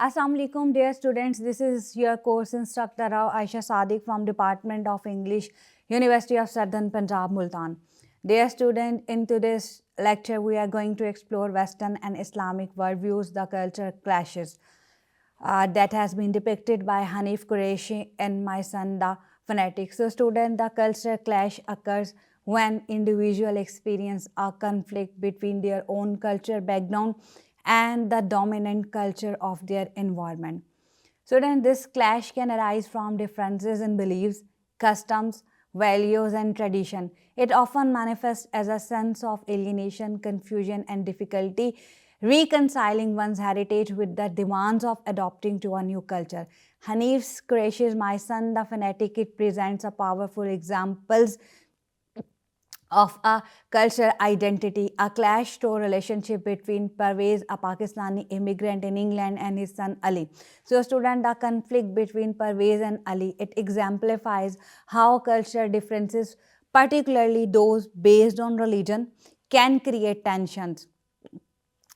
Assalamu alaikum dear students, this is your course instructor Aisha Sadiq from Department of English, University of Southern Punjab, Multan. Dear student, in today's lecture we are going to explore Western and Islamic worldviews, the culture clashes that has been depicted by Hanif Qureshi in My Son the Fanatic. So student, the culture clash occurs when individual experience a conflict between their own culture background and the dominant culture of their environment. So then this clash can arise from differences in beliefs, customs, values and tradition. It often manifests as a sense of alienation, confusion and difficulty reconciling one's heritage with the demands of adopting to a new culture. Hanif's Qureshi's My Son the Fanatic, it presents a powerful examples of a cultural identity, a clash to relationship between Parvez, a Pakistani immigrant in England, and his son Ali. So student, the conflict between Parvez and Ali, it exemplifies how cultural differences, particularly those based on religion, can create tensions.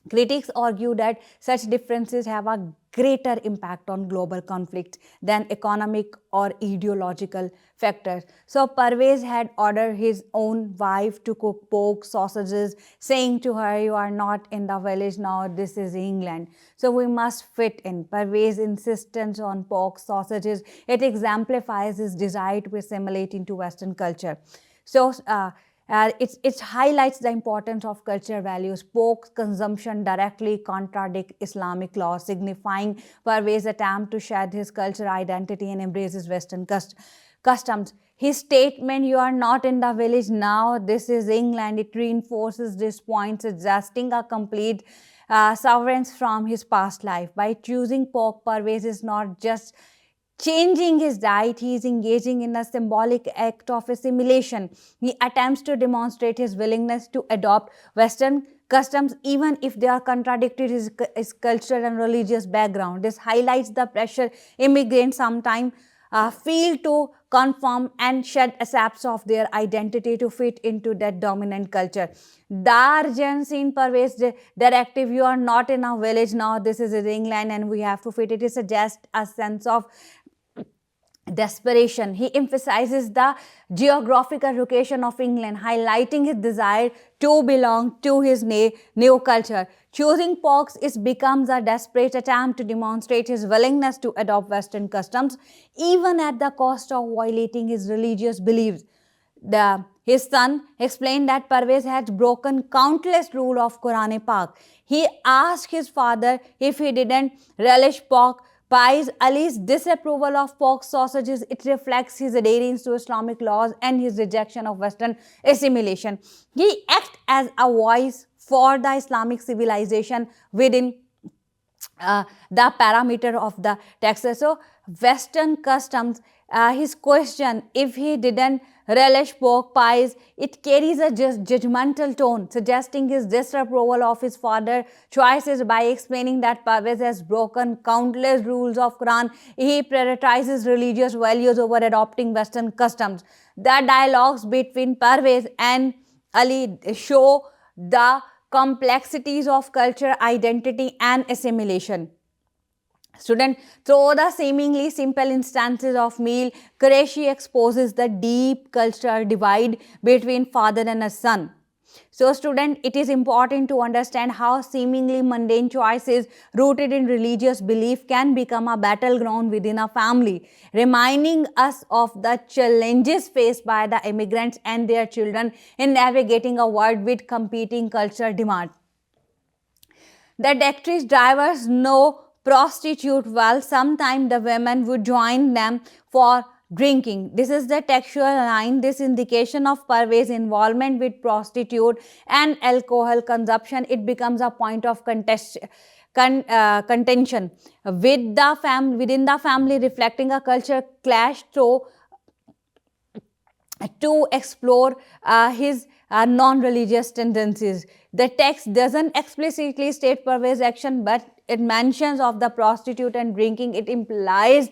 Critics argue that such differences have a greater impact on global conflicts than economic or ideological factors. So Parvez had ordered his own wife to cook pork sausages, saying to her, "You are not in the village now, this is England. So we must fit in." Parvez's insistence on pork sausages, it exemplifies his desire to assimilate into Western culture. So, it highlights the importance of cultural values. Pork consumption directly contradict Islamic law, signifying Parvez's attempt to shed his cultural identity and embrace his Western customs. His statement, "You are not in the village now, this is England," it reinforces this point, suggesting a complete severance from his past life. By choosing pork, Parvez is not just changing his diet, he is engaging in a symbolic act of assimilation. He attempts to demonstrate his willingness to adopt Western customs even if they are contradictory his cultural and religious background. This highlights the pressure immigrants sometimes feel to conform and shed aspects of their identity to fit into that dominant culture. The urgency in Parvez's directive, "You are not in a village now, this is England and we have to fit it," suggests a sense of desperation. He emphasizes the geographical location of England, highlighting his desire to belong to his new culture. Choosing pork becomes a desperate attempt to demonstrate his willingness to adopt Western customs, even at the cost of violating his religious beliefs. His son explained that Parvez had broken countless rules of Quran Pak. He asked his father if he didn't relish pork pies. Ali's disapproval of pork sausages, it reflects his adherence to Islamic laws and his rejection of Western assimilation. He acts as a voice for the Islamic civilization within the parameter of the text. So Western customs, his question, if he didn't relish pork pies, it carries a judgmental tone, suggesting his disapproval of his father's choices. By explaining that Parvez has broken countless rules of Quran, he prioritizes religious values over adopting Western customs. The dialogues between Parvez and Ali show the complexities of culture, identity and assimilation. Student, through the seemingly simple instances of meal, Qureshi exposes the deep cultural divide between father and a son. So student, it is important to understand how seemingly mundane choices rooted in religious belief can become a battleground within a family, reminding us of the challenges faced by the immigrants and their children in navigating a world with competing cultural demands. The taxi drivers know prostitute well. Sometimes the women would join them for drinking. This is the textual line. This indication of Parvez's involvement with prostitute and alcohol consumption, it becomes a point of contention within the family, reflecting a culture clash to explore his non-religious tendencies. The text doesn't explicitly state Parvez's action, but it mentions of the prostitute and drinking. It implies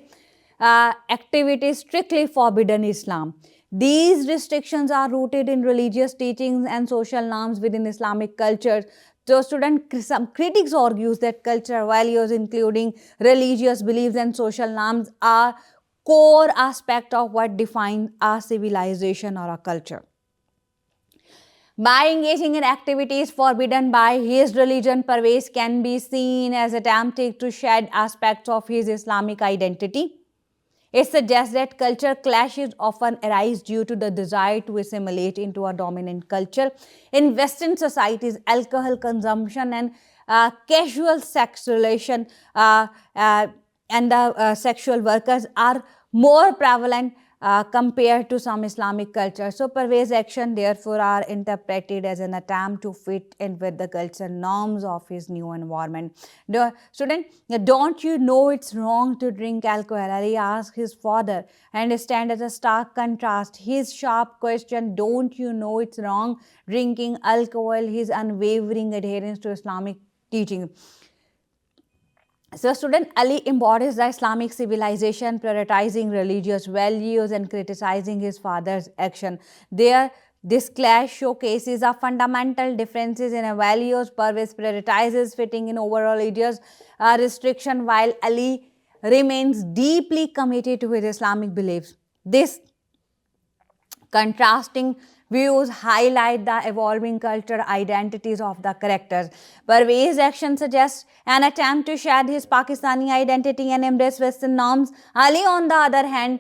activities strictly forbidden in Islam. These restrictions are rooted in religious teachings and social norms within Islamic cultures. So some critics argues that cultural values including religious beliefs and social norms are core aspect of what defines a civilization or a culture. By engaging in activities forbidden by his religion, Parvez can be seen as attempting to shed aspects of his Islamic identity. It suggests that culture clashes often arise due to the desire to assimilate into a dominant culture. In Western societies, alcohol consumption and casual sex relation uh, and the sexual workers are more prevalent compared to some Islamic cultures. So, Parvez action therefore are interpreted as an attempt to fit in with the cultural norms of his new environment. The student, don't you know it's wrong to drink alcohol? Ali asked his father and stand as a stark contrast. His sharp question, don't you know it's wrong drinking alcohol? His unwavering adherence to Islamic teaching. So, student, Ali embodies the Islamic civilization, prioritizing religious values and criticizing his father's action. This clash showcases a fundamental differences in values. Parvez prioritizes fitting in overall religious restriction, while Ali remains deeply committed to his Islamic beliefs. This contrasting views highlight the evolving cultural identities of the characters. Parvez action suggests an attempt to shed his Pakistani identity and embrace Western norms. Ali, on the other hand,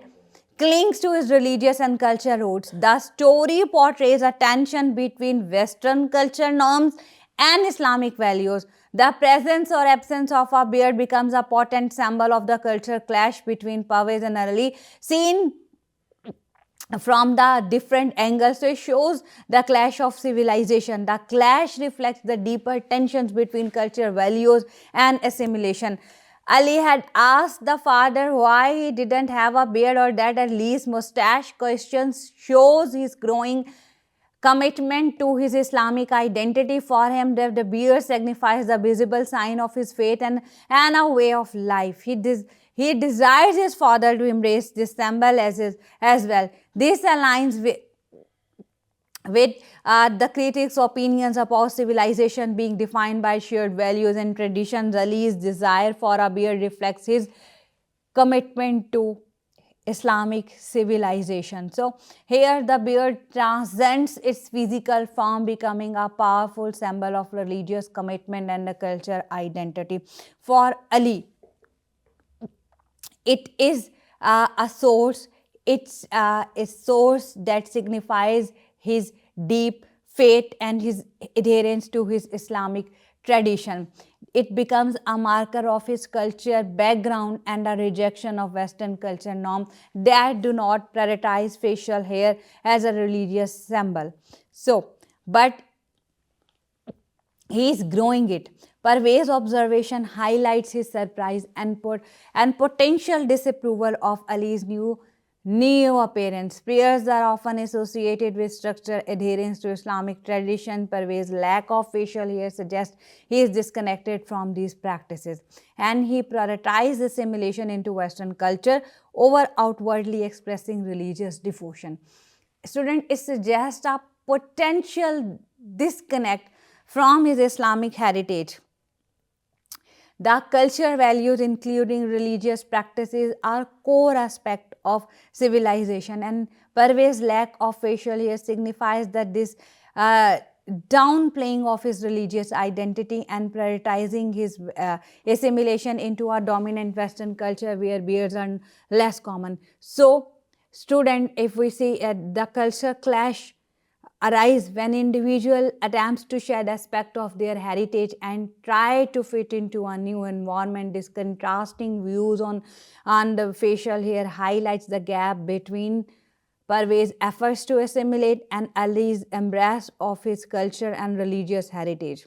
clings to his religious and cultural roots. The story portrays a tension between Western culture norms and Islamic values. The presence or absence of a beard becomes a potent symbol of the cultural clash between Parvez and Ali, seen from the different angles. So it shows the clash of civilization. The clash reflects the deeper tensions between cultural values and assimilation. Ali had asked the father why he didn't have a beard or that at least mustache. Questions shows his growing commitment to his Islamic identity. For him, the beard signifies the visible sign of his faith and a way of life. He desires his father to embrace this symbol as well. This aligns with the critics' opinions about civilization being defined by shared values and traditions. Ali's desire for a beard reflects his commitment to Islamic civilization. So, here the beard transcends its physical form, becoming a powerful symbol of religious commitment and a cultural identity. For Ali, it is a source. It's a source that signifies his deep faith and his adherence to his Islamic tradition. It becomes a marker of his culture background and a rejection of Western culture norms that do not prioritize facial hair as a religious symbol. So, but he is growing it. Parvez observation highlights his surprise and potential disapproval of Ali's new appearance. Prayers are often associated with structured adherence to Islamic tradition. Parvez's lack of facial hair suggests he is disconnected from these practices and he prioritizes assimilation into Western culture over outwardly expressing religious devotion. Student, it suggests a potential disconnect from his Islamic heritage. The cultural values, including religious practices, are core aspect of civilization, and Parvez's lack of facial hair signifies that this downplaying of his religious identity and prioritizing his assimilation into a dominant Western culture where beards are less common. So, student, if we see the culture clash arise when individual attempts to shed aspect of their heritage and try to fit into a new environment. This contrasting views on the facial hair highlights the gap between Parvez's efforts to assimilate and Ali's embrace of his culture and religious heritage.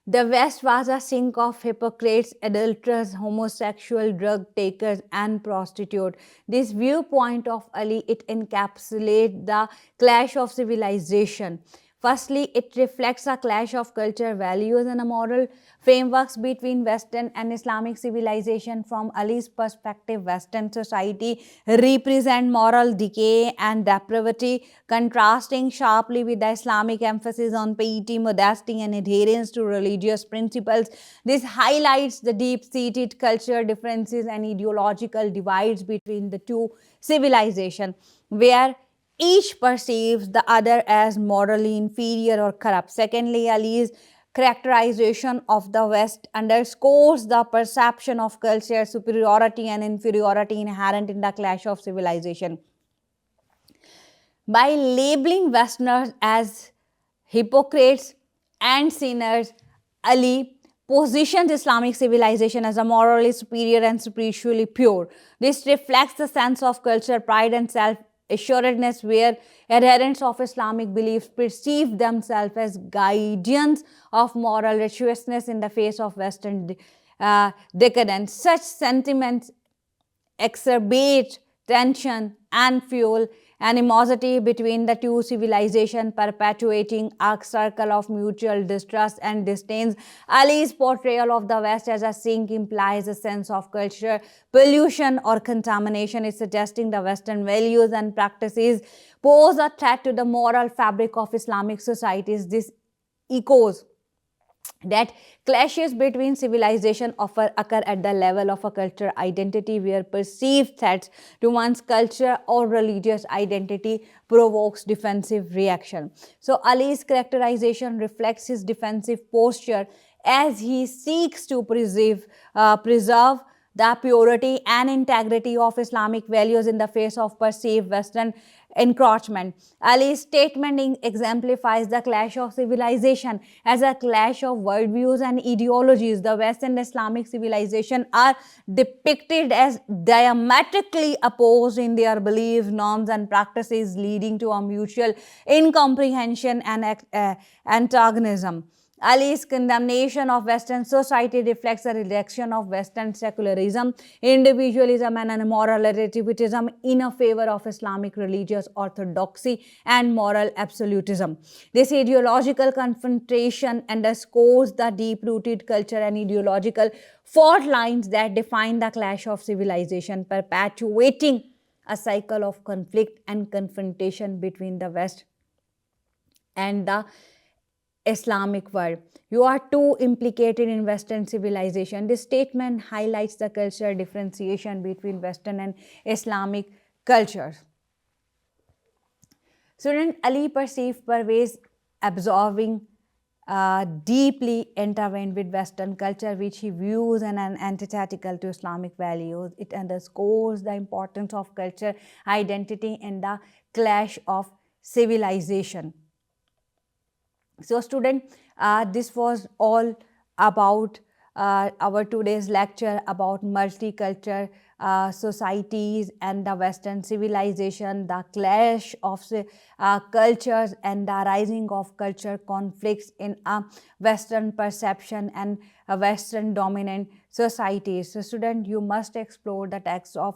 The West was a sink of hypocrites, adulterers, homosexual, drug takers, and prostitutes. This viewpoint of Ali, it encapsulates the clash of civilization. Firstly, it reflects a clash of culture, values, and moral frameworks between Western and Islamic civilization. From Ali's perspective, Western society represent moral decay and depravity, contrasting sharply with the Islamic emphasis on piety, modesty, and adherence to religious principles. This highlights the deep-seated cultural differences and ideological divides between the two civilizations, where each perceives the other as morally inferior or corrupt. Secondly, Ali's characterization of the West underscores the perception of culture superiority and inferiority inherent in the clash of civilization. By labeling Westerners as hypocrites and sinners, Ali positions Islamic civilization as a morally superior and spiritually pure. This reflects the sense of cultural pride and self-assuredness where adherents of Islamic beliefs perceive themselves as guardians of moral righteousness in the face of Western decadence. Such sentiments exacerbate tension and fuel animosity between the two civilizations, perpetuating a circle of mutual distrust and disdain. Ali's portrayal of the West as a sink implies a sense of culture pollution or contamination, is suggesting the Western values and practices pose a threat to the moral fabric of Islamic societies. This echoes that clashes between civilization often occur at the level of a cultural identity, where perceived threats to one's culture or religious identity provokes defensive reaction. So Ali's characterization reflects his defensive posture as he seeks to preserve the purity and integrity of Islamic values in the face of perceived Western encroachment. Ali's statement exemplifies the clash of civilization as a clash of worldviews and ideologies. The West and Islamic civilization are depicted as diametrically opposed in their beliefs, norms, and practices, leading to a mutual incomprehension and antagonism. Ali's condemnation of Western society reflects a rejection of Western secularism, individualism, and moral relativism in a favor of Islamic religious orthodoxy and moral absolutism. This ideological confrontation underscores the deep-rooted culture and ideological fault lines that define the clash of civilization, perpetuating a cycle of conflict and confrontation between the West and the Islamic world. You are too implicated in Western civilization. This statement highlights the cultural differentiation between Western and Islamic cultures. Student Ali perceived Pervez absorbing deeply intertwined with Western culture, which he views as antithetical to Islamic values. It underscores the importance of culture identity in the clash of civilization. So student, this was all about our today's lecture about multicultural societies and the Western civilization, the clash of cultures and the rising of culture conflicts in a Western perception and a Western dominant societies. So student, you must explore the text of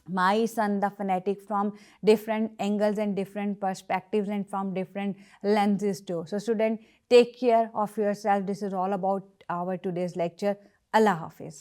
My Son the Fanatic from different angles and different perspectives and from different lenses too. So student, take care of yourself. This is all about our today's lecture. Allah Hafiz.